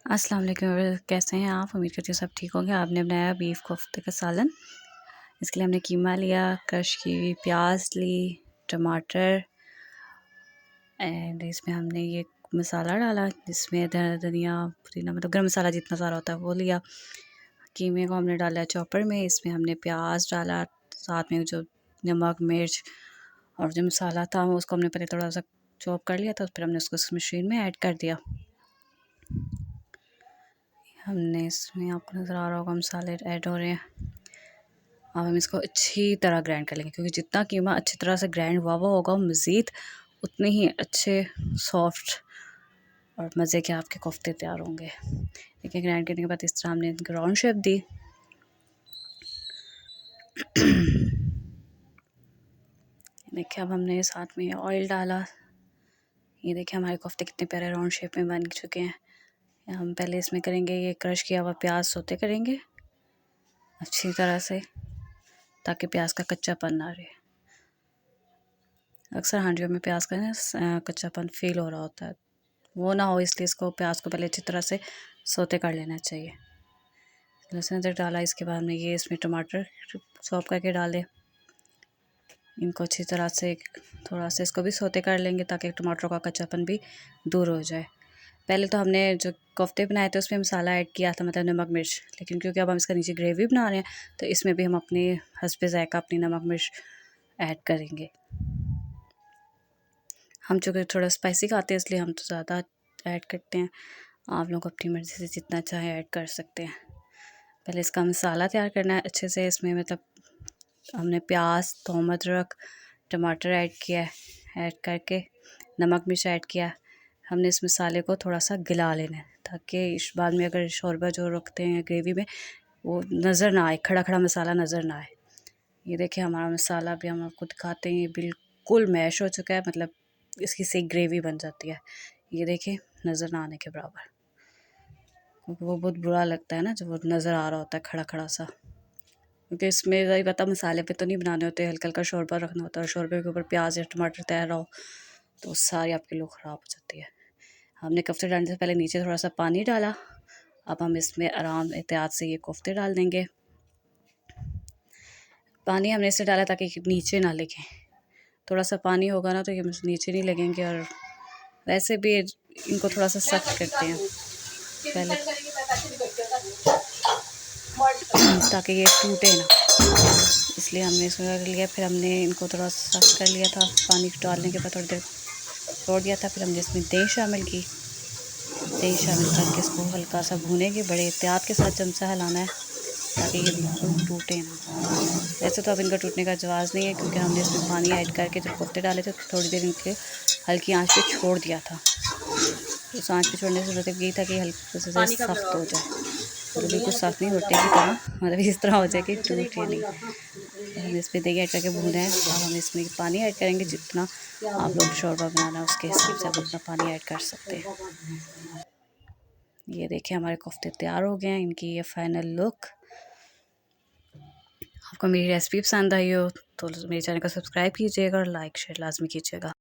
अस्सलाम वालेकुम। कैसे हैं आप? उम्मीद करती हूँ सब ठीक होंगे। आपने बनाया बीफ कोफ्ते का सालन। इसके लिए हमने कीमा लिया, क्रश की हुई प्याज ली, टमाटर, एंड इसमें हमने ये मसाला डाला जिसमें धनिया पुदीना मतलब गरम मसाला जितना सारा होता है वो लिया। कीमे को हमने डाला चॉपर में। इसमें हमने प्याज डाला, साथ में जो नमक मिर्च और जो मसाला था वो उसको हमने पहले थोड़ा सा चॉप कर लिया था, फिर हमने उसको इस मशीन में ऐड कर दिया। हमने इसमें आपको नज़र आ रहा होगा मसाले ऐड हो रहे हैं। अब हम इसको अच्छी तरह ग्राइंड कर लेंगे, क्योंकि जितना कीमा अच्छी तरह से ग्राइंड हुआ होगा मज़ीद उतने ही अच्छे सॉफ्ट और मज़े के आपके कोफ्ते तैयार होंगे। देखिए ग्राइंड करने के बाद इस तरह हमने राउंड शेप दी। देखिए अब हमने साथ में ऑयल डाला। ये देखिए हमारे कोफ्ते कितने प्यारे राउंड शेप में बन चुके हैं। हम पहले इसमें करेंगे ये क्रश किया हुआ प्याज सोते करेंगे अच्छी तरह से, ताकि प्याज का कच्चापन ना रहे। अक्सर हांडियों में प्याज का कच्चापन फील हो रहा होता है, वो ना हो इसलिए इसको प्याज को पहले अच्छी तरह से सोते कर लेना चाहिए। लहसुन अदरक डाला, इसके बाद में ये इसमें टमाटर चॉप करके डाले। इनको अच्छी तरह से थोड़ा सा इसको भी सोते कर लेंगे ताकि टमाटरों का कच्चापन भी दूर हो जाए। पहले तो हमने जो कोफ्ते बनाए थे उसमें मसाला ऐड किया था, मतलब नमक मिर्च, लेकिन क्योंकि अब हम इसका नीचे ग्रेवी बना रहे हैं तो इसमें भी हम अपने हस्बे ज़ायक़ा अपनी नमक मिर्च ऐड करेंगे। हम चूँकि थोड़ा स्पाइसी खाते हैं इसलिए हम तो ज़्यादा ऐड करते हैं। आप लोग अपनी मर्ज़ी से जितना चाहे ऐड कर सकते हैं। पहले इसका मसाला तैयार करना है अच्छे से। इसमें मतलब हमने प्याज थोम अदरक टमाटर ऐड किया है, ऐड करके नमक मिर्च ऐड किया। हमने इस मसाले को थोड़ा सा गला लेना है ताकि इस बाद में अगर शोरबा जो रखते हैं ग्रेवी में वो नज़र ना आए, खड़ा खड़ा मसाला नज़र ना आए। ये देखिए हमारा मसाला भी हम आपको दिखाते हैं, ये बिल्कुल मैश हो चुका है, मतलब इसकी सही ग्रेवी बन जाती है। ये देखिए नज़र ना आने के बराबर, क्योंकि वो बहुत बुरा लगता है ना जब वो नज़र आ रहा होता है खड़ा खड़ा सा, क्योंकि इसमें वही पता मसाले पे तो नहीं बनाने होते, हल्का हल्का शोरबा रखना होता है और शोरबे के ऊपर प्याज या टमाटर तैयार हो तो सारी आपकी लोग ख़राब हो जाती है। हमने कोफ्ते डालने से पहले नीचे थोड़ा सा पानी डाला। अब हम इसमें आराम एहतियात से ये कोफ्ते डाल देंगे। पानी हमने इसलिए डाला ताकि नीचे ना लगे, थोड़ा सा पानी होगा ना तो ये नीचे नहीं लगेंगे, और वैसे भी इनको थोड़ा सा सख्त करते हैं पहले ताकि ये टूटे ना, इसलिए हमने इसमें कर लिया। फिर हमने इनको थोड़ा सख्त कर लिया था, पानी डालने के बाद थोड़ी देर छोड़ दिया था। फिर हमने इसमें दही शामिल की। दही शामिल करके इसको हल्का सा भूनेंगे, बड़े एहतियात के साथ चमचा हिलाना है ताकि ये बिल्कुल टूटे ना। वैसे तो अब इनका टूटने का जवाज़ नहीं है, क्योंकि हमने इसमें पानी ऐड करके जब कोफ्ते डाले थे तो थोड़ी देर इनके हल्की आंच पे छोड़ दिया था। उस आंच पे छोड़ने से मतलब यही था कि हल्के से सख्त हो जाए, मतलब बिल्कुल सख्त नहीं रोटी की तरह, मतलब इस तरह हो जाए कि टूटे नहीं। हम इस पर दही ऐड करके भूना है। अब हम इसमें पानी ऐड करेंगे, जितना आप लोग शोरबा बनाना उसके हिसाब से आप उतना पानी ऐड कर सकते हैं। ये देखिए हमारे कोफ्ते तैयार हो गए हैं, इनकी ये फाइनल लुक। आपको मेरी रेसिपी पसंद आई हो तो मेरे चैनल को सब्सक्राइब कीजिएगा और लाइक शेयर लाजमी कीजिएगा।